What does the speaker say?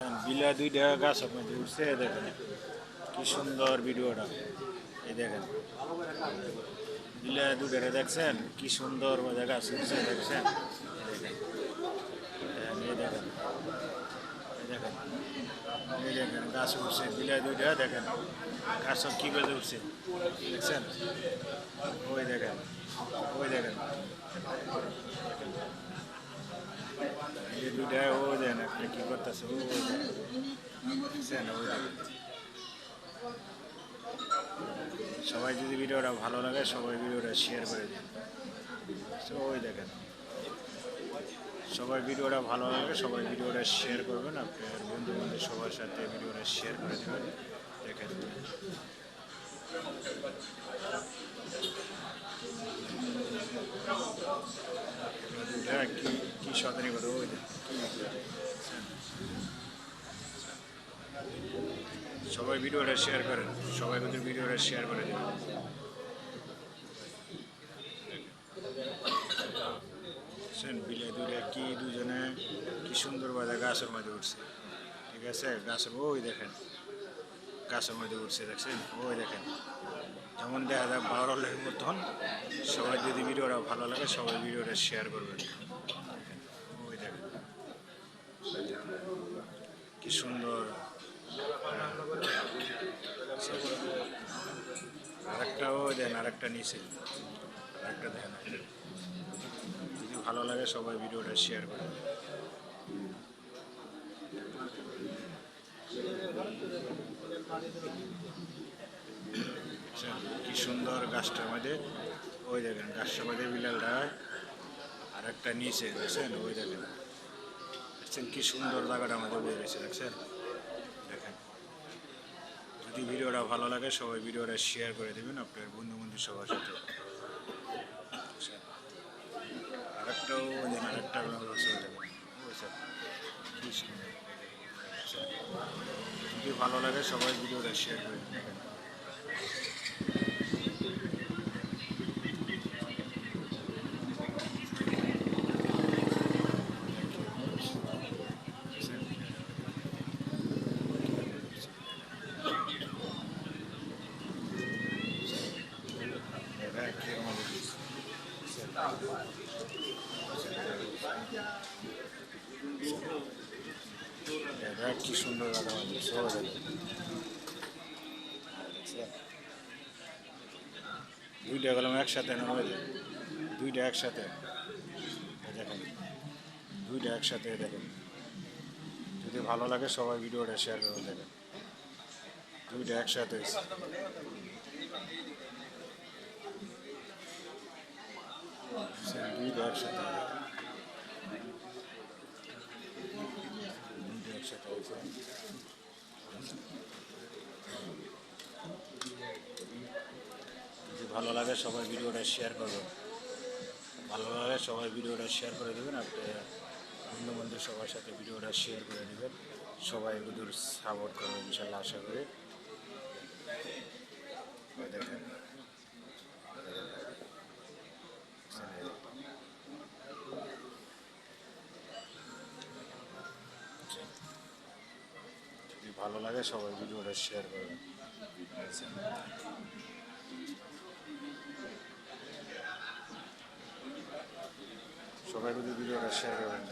বিলা দুইটা গাছ আপনাদের উঠছে দেখেন কি সুন্দর ভিডিওটা। এই দেখেন বিলা দুইটা দেখছেন কি সুন্দর গাছ উঠছে দেখছেন। এই দেখেন এই দেখেন এই দেখেন গাছ উঠছে বিলা দুইটা দেখেন গাছ সব কি করে উঠছে দেখছেন। ওই দেখেন ওই দেখেন এই দুইটা ওই দেখেন একটা কি করতেছে ওই দেখেন দেখছেন ওই দেখেন। সবাই যদি ভিডিওটা ভালো লাগে সবাই ভিডিওটা শেয়ার করে দিন। ওই দেখেন সবাই ভিডিওটা ভালো লাগে সবাই ভিডিওটা শেয়ার করবেন আপনার বন্ধু বান্ধব সবার সাথে ভিডিওটা শেয়ার করে দেবেন। দেখেন কি কি সদানি করে ওই দেখেন সবাই ভিডিওটা শেয়ার করেন সবাই কিন্তু ভিডিওটা শেয়ার করে দেবেন। বিলে দূরে কি দুজনে কি সুন্দর বাজে গাছের মধ্যে উঠছে ঠিক আছে। গাছের ওই দেখেন গাছের মধ্যে উঠছে দেখছেন ওই দেখেন যেমন দেখা যায় ভালো লাগে মতন। সবাই যদি ভিডিওটা ভালো লাগে সবাই ভিডিওটা শেয়ার করবেন। ওই দেখেন কি সুন্দর। আরেকটা ওই দেন আরেকটা নিচে আরেকটা দেখেন যদি ভালো লাগে সবাই ভিডিওটা শেয়ার করবেন। কি সুন্দর গাছটার মধ্যে ওই দেখেন গাছটার মধ্যে বিলালটা আর একটা নিচে দেখছেন ওই দেখেন দেখছেন কি সুন্দর জায়গাটার মধ্যে বের হয়েছে দেখছেন। দেখেন যদি ভিডিওটা ভালো লাগে সবাই ভিডিওটা শেয়ার করে দেবেন আপনার বন্ধু বান্ধব সবার সাথে। আরেকটাও দেন আরেকটা যদি ভালো লাগে সবাই ভিডিওটা শেয়ার করে দেবেন। কি সুন্দর দুইটা গেলাম একসাথে না দুইটা একসাথে দেখেন দুইটা একসাথে দেখেন যদি ভালো লাগে সবাই ভিডিওটা শেয়ার করে দেখেন দুইটা একসাথে দুইটা একসাথে দুইটা একসাথে যদি ভালো লাগে সবাই ভিডিওটা শেয়ার করবেন। ভালো লাগে সবাই ভিডিওটা শেয়ার করে দেবেন আপনি বন্ধু বান্ধব সবার সাথে ভিডিওটা শেয়ার করে দেবেন। সবাই ওদের সাপোর্ট করবেন ইনশাল্লাহ আশা করি। দেখেন যদি ভালো লাগে সবাই ভিডিওটা শেয়ার করবেন। সবাই যদি ভিডিওটা শেয়ার করবেন।